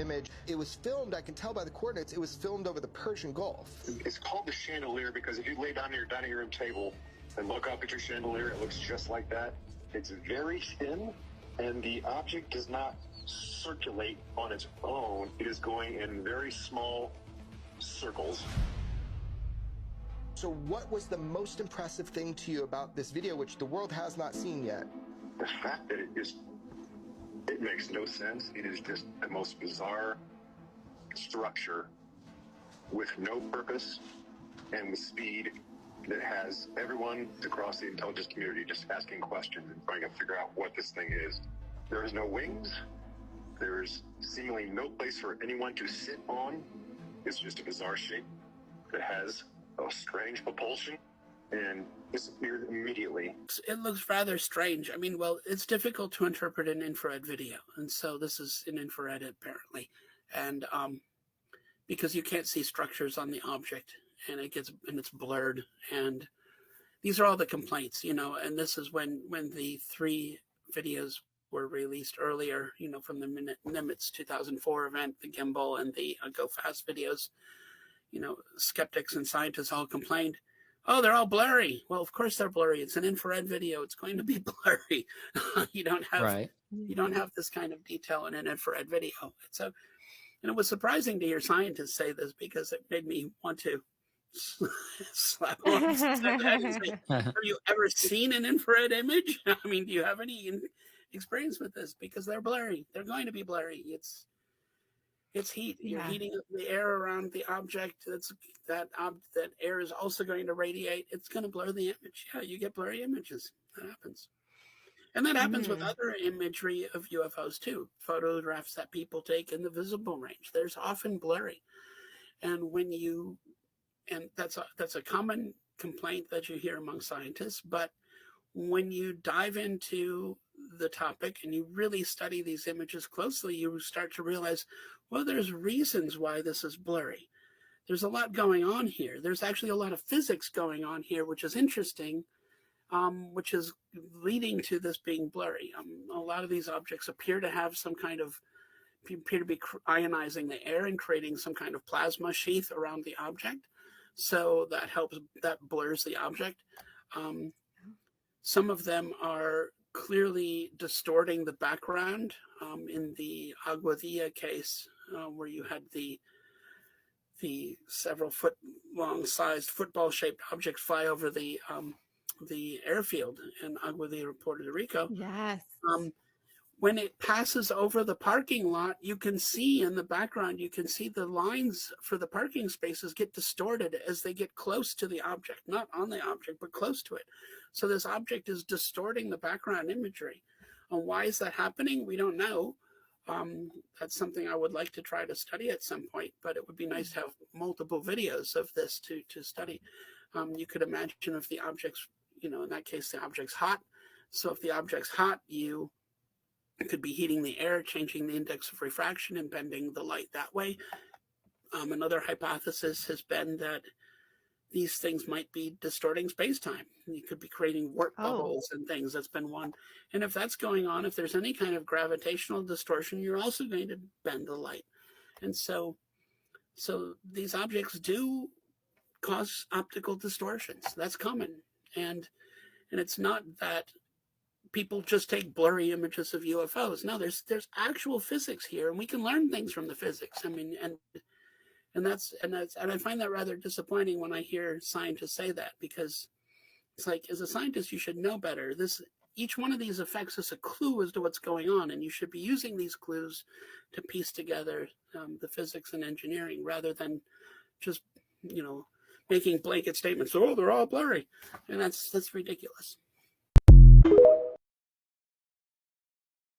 image. It was filmed, I can tell by the coordinates, it was filmed over the Persian Gulf. It's called the chandelier because if you lay down at your dining room table and look up at your chandelier, it looks just like that. It's very thin, and the object does not circulate on its own. It is going in very small circles. So what was the most impressive thing to you about this video, which the world has not seen yet? The fact that it makes no sense. It is just the most bizarre structure with no purpose and with speed that has everyone across the intelligence community just asking questions and trying to figure out what this thing is. There is no wings. There's seemingly no place for anyone to sit on. It's just a bizarre shape that has a strange propulsion and disappeared immediately. It looks rather strange. I mean, well, it's difficult to interpret an infrared video. And so this is an infrared apparently. And because you can't see structures on the object and it's blurred. And these are all the complaints, you know, and this is when the 3 videos were released earlier, you know, from the Nimitz 2004 event, the gimbal and the Go Fast videos. You know, skeptics and scientists all complained, oh, they're all blurry. Well, of course they're blurry. It's an infrared video. It's going to be blurry. You don't have this kind of detail in an infrared video. And it was surprising to hear scientists say this because it made me want to slap them and say, have you ever seen an infrared image? I mean, do you have any experience with this? Because they're blurry. They're going to be blurry. It's heat. You're heating up the air around the object. That air is also going to radiate. It's going to blur the image. Yeah, you get blurry images. That happens. And that happens with other imagery of UFOs too. Photographs that people take in the visible range. There's often blurry. And that's a common complaint that you hear among scientists. But when you dive into the topic and you really study these images closely, you start to realize, well, there's reasons why this is blurry. There's a lot going on here. There's actually a lot of physics going on here, which is interesting, which is leading to this being blurry. A lot of these objects appear to be ionizing the air and creating some kind of plasma sheath around the object. So that blurs the object. Some of them are clearly distorting the background. In the Aguadilla case, where you had the several foot long sized football shaped objects fly over the airfield in Aguadilla, Puerto Rico. Yes. When it passes over the parking lot, you can see in the background, you can see the lines for the parking spaces get distorted as they get close to the object, not on the object, but close to it. So this object is distorting the background imagery. And why is that happening? We don't know. That's something I would like to try to study at some point, but it would be nice to have multiple videos of this to study. You could imagine if the object's, you know, in that case, the object's hot. So if the object's hot, you could be heating the air, changing the index of refraction and bending the light that way. Another hypothesis has been that these things might be distorting space-time. You could be creating warp bubbles and things. That's been one. And if that's going on, if there's any kind of gravitational distortion, you're also going to bend the light. And so these objects do cause optical distortions. That's common. And it's not that people just take blurry images of UFOs. No, there's actual physics here, and we can learn things from the physics. I mean, and I find that rather disappointing when I hear scientists say that, because it's like, as a scientist, you should know better. Each one of these effects is a clue as to what's going on, and you should be using these clues to piece together the physics and engineering, rather than just, you know, making blanket statements. Oh, they're all blurry, and that's ridiculous.